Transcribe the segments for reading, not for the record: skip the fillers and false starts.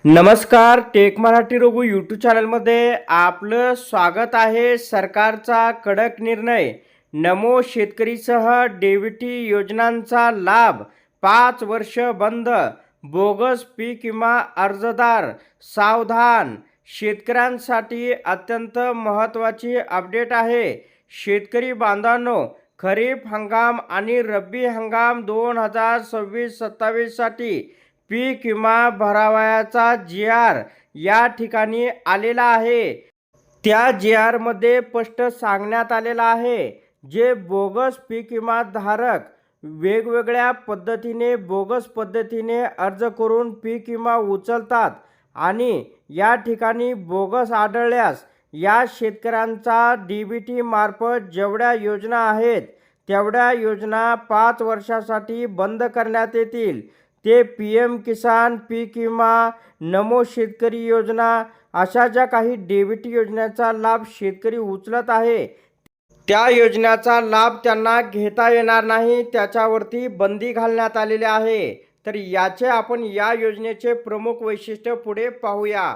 नमस्कार, take Marathi Raghu YouTube चॅनलमध्ये आपलं स्वागत आहे. सरकारचा कडक निर्णय, नमो शेतकरीसह डीबीटी योजनांचा लाभ 5 वर्ष बंद. बोगस पीक विमा अर्जदार सावधान. शेतकऱ्यांसाठी अत्यंत महत्त्वाची अपडेट आहे. शेतकरी बांधवांनो, खरीप हंगाम आणि रब्बी हंगाम 2026-27 साठी पीक विमा भरावयाचा जी.आर. या ठिकाणी आलेला आहे. त्या जी.आर.मध्ये स्पष्ट सांगण्यात आलेलं आहे, जे बोगस पीक विमा धारक वेगवेगळ्या पद्धतीने बोगस पद्धतीने अर्ज करून पीक विमा उचलतात आणि या ठिकाणी बोगस आढळल्यास या शेतकऱ्यांचा डीबीटी मार्फत जेवढ्या योजना आहेत तेवढ्या योजना 5 वर्षासाठी बंद करण्यात येतील. ते पी.एम. किसान पीक विमा, नमो शेतकरी योजना अशा ज्या काही डीबीटी योजनेचा लाभ शेतकरी उचलत आहे, त्या योजनेचा लाभ त्यांना घेता येणार नाही. त्याच्यावरती बंदी घालण्यात आलेली आहे. तर याचे आपण या योजनेचे प्रमुख वैशिष्ट्य पुढे पाहूया.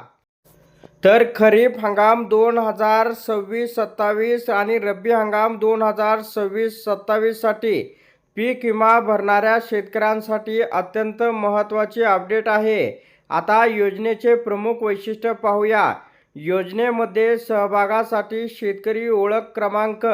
तर खरीप हंगाम 2026-27 आणि रब्बी हंगाम 2026-27 साठी पीक विमा भरणाऱ्या शेतकऱ्यांसाठी अत्यंत महत्त्वाची अपडेट आहे. आता योजनेचे प्रमुख वैशिष्ट्य पाहूया. योजनेमध्ये सहभागासाठी शेतकरी ओळख क्रमांक,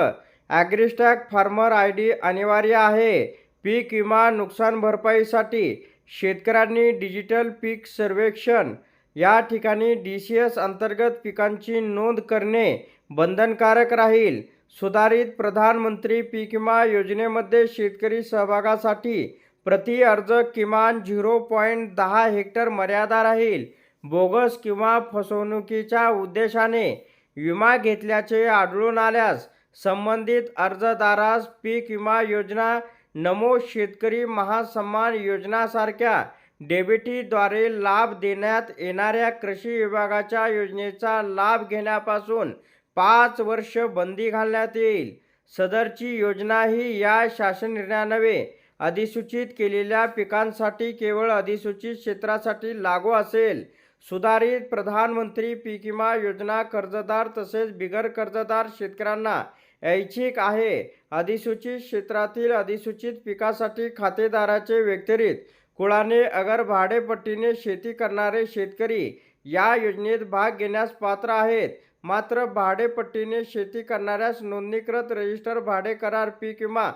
ॲग्रीस्टॅग फार्मर आय.डी. अनिवार्य आहे. पीक विमा नुकसान भरपाईसाठी शेतकऱ्यांनी डिजिटल पीक सर्वेक्षण या ठिकाणी DCS अंतर्गत पिकांची नोंद करणे बंधनकारक राहील. सुधारित प्रधानमंत्री पीक विमा योजनेमध्ये शेतकरी सहभागासाठी प्रति अर्ज किमान 0.10 हेक्टर मर्यादा राहील. बोगस किंवा फसवणुकीच्या उद्देशाने विमा घेतल्याचे आढळून आल्यास संबंधित अर्जदारास पीक विमा योजना, नमो शेतकरी महासन्मान योजनासारख्या डीबीटीद्वारे लाभ देण्यात येणाऱ्या कृषी विभागाच्या योजनेचा लाभ घेण्यापासून 5 वर्ष बंदी घालण्यात येईल. सदरची योजना ही या शासन निर्णयान्वये अधिसूचित केलेल्या पिकांसाठी केवळ अधिसूचित क्षेत्रासाठी लागू असेल. सुधारित प्रधानमंत्री पीक विमा योजना कर्जदार तसेच बिगर कर्जदार शेतकऱ्यांना ऐच्छिक आहे. अधिसूचित क्षेत्रातील अधिसूचित पिकासाठी खातेदाराचे व्यतिरिक्त कुळाने अगर भाडेपट्टीने शेती करणारे शेतकरी या योजनेत भाग घेण्यास पात्र आहेत. मात्र भाडेपट्टीने शेती करणाऱ्यास नोंदणीकृत रजिस्टर भाडे करार पीक विमा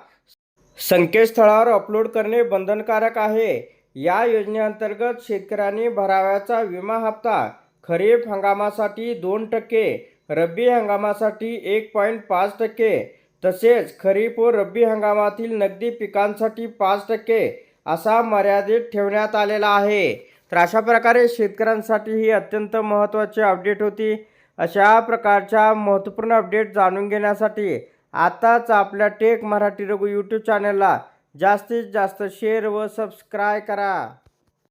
संकेतस्थळावर अपलोड करणे बंधनकारक आहे. या योजनेअंतर्गत शेतकऱ्यांनी भरावयाचा विमा हप्ता खरीप हंगामासाठी 2%, रब्बी हंगामासाठी 1.5% तसेच खरीप व रब्बी हंगामातील नगदी पिकांसाठी 5% असा मर्यादित ठेवण्यात आलेला आहे. तर अशा प्रकारे शेतकऱ्यांसाठी ही अत्यंत महत्त्वाची अपडेट होती. अशा प्रकारच्या महत्त्वपूर्ण अपडेट जाणून घेण्यासाठी आताच आपल्या टेक मराठी रघु यूट्यूब चॅनलला जास्तीत जास्त शेअर व सबस्क्राईब करा.